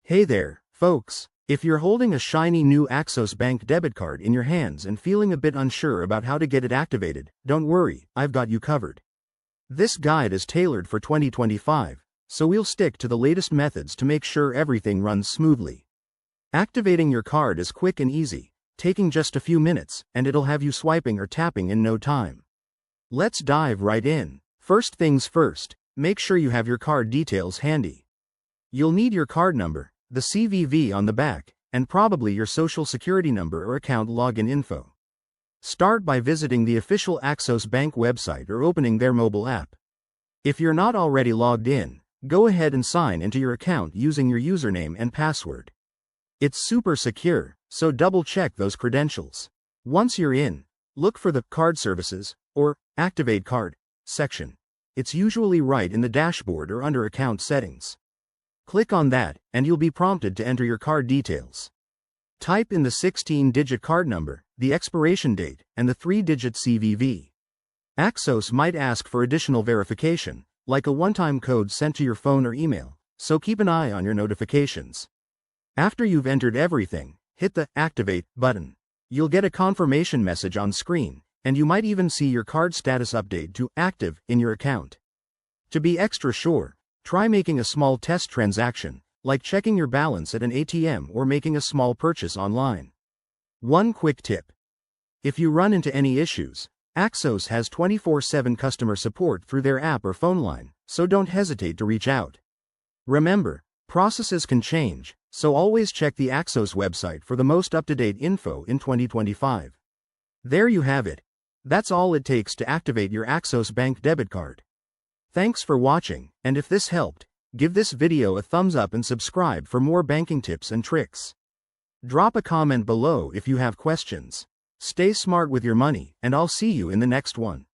Hey there, folks. If you're holding a shiny new Axos Bank debit card in your hands and feeling a bit unsure about how to get it activated, don't worry, I've got you covered. This guide is tailored for 2025, so we'll stick to the latest methods to make sure everything runs smoothly. Activating your card is quick and easy, taking just a few minutes, and it'll have you swiping or tapping in no time. Let's dive right in. First things first, make sure you have your card details handy. You'll need your card number, the CVV on the back, and probably your social security number or account login info. Start by visiting the official Axos Bank website or opening their mobile app. If you're not already logged in, go ahead and sign into your account using your username and password. It's super secure, so double-check those credentials. Once you're in, look for the Card Services, or Activate Card, section. It's usually right in the dashboard or under Account Settings. Click on that, and you'll be prompted to enter your card details. Type in the 16-digit card number, the expiration date, and the 3-digit CVV. Axos might ask for additional verification, like a one-time code sent to your phone or email, so keep an eye on your notifications. After you've entered everything, hit the Activate button. You'll get a confirmation message on screen, and you might even see your card status update to Active in your account. To be extra sure, try making a small test transaction, like checking your balance at an ATM or making a small purchase online. One quick tip. If you run into any issues, Axos has 24/7 customer support through their app or phone line, so don't hesitate to reach out. Remember, processes can change, so always check the Axos website for the most up-to-date info in 2025. There you have it. That's all it takes to activate your Axos Bank debit card. Thanks for watching, and if this helped, give this video a thumbs up and subscribe for more banking tips and tricks. Drop a comment below if you have questions. Stay smart with your money, and I'll see you in the next one.